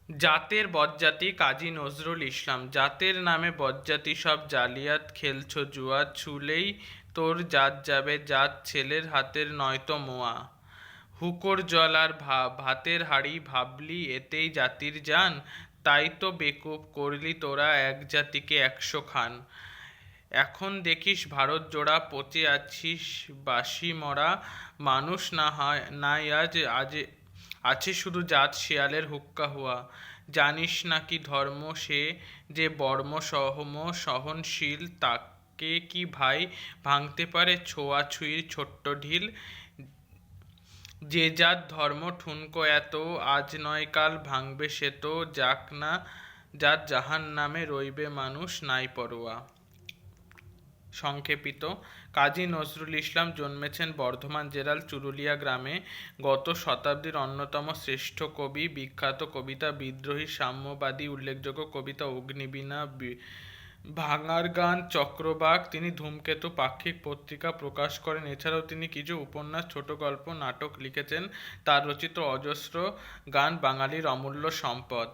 জাতের বজ্জাতি কাজী নজরুল ইসলাম। জাতের নামে বজ্জাতি সব জালিয়াত খেলছো জুয়া, ছুলেই তোর জাত যাবে, জাত ছেলের হাতের নয়তো মোয়া। হুকোর জল আর ভাতের হাঁড়ি ভাবলি এতেই জাতির জান, তাই তো বেকুব করলি তোরা এক জাতিকে 100 খান। এখন দেখিস ভারত জোড়া পচে আছিস বাসি মরা, মানুষ না হয় নাই আজ আছে শুধু জাত শিয়ালের হুক্কা হুয়া। জানিস নাকি ধর্ম সে যে বর্ম সহম সহনশীল, তাকে কি ভাই ভাঙতে পারে ছোঁয়াছুঁয়ির ছোট্ট ঢিল। যে জাত ধর্ম ঠুনকো এত, আজ নয় কাল ভাঙবে সে তো, যাক না জাত জাহান নামে রইবে মানুষ নাই পরোয়া। সংক্ষেপিত, কাজী নজরুল ইসলাম জন্মেছেন বর্ধমান জেলার চুরুলিয়া গ্রামে। গত শতাব্দীর অন্যতম শ্রেষ্ঠ কবি। বিখ্যাত কবিতা বিদ্রোহী, সাম্যবাদী, উল্লেখযোগ্য কবিতা অগ্নিবীণা, ভাঙার গান, চক্রবাক। তিনি ধূমকেতু পাক্ষিক পত্রিকা প্রকাশ করেন। এছাড়াও তিনি কিছু উপন্যাস, ছোট গল্প, নাটক লিখেছেন। তার রচিত অজস্র গান বাঙালির অমূল্য সম্পদ।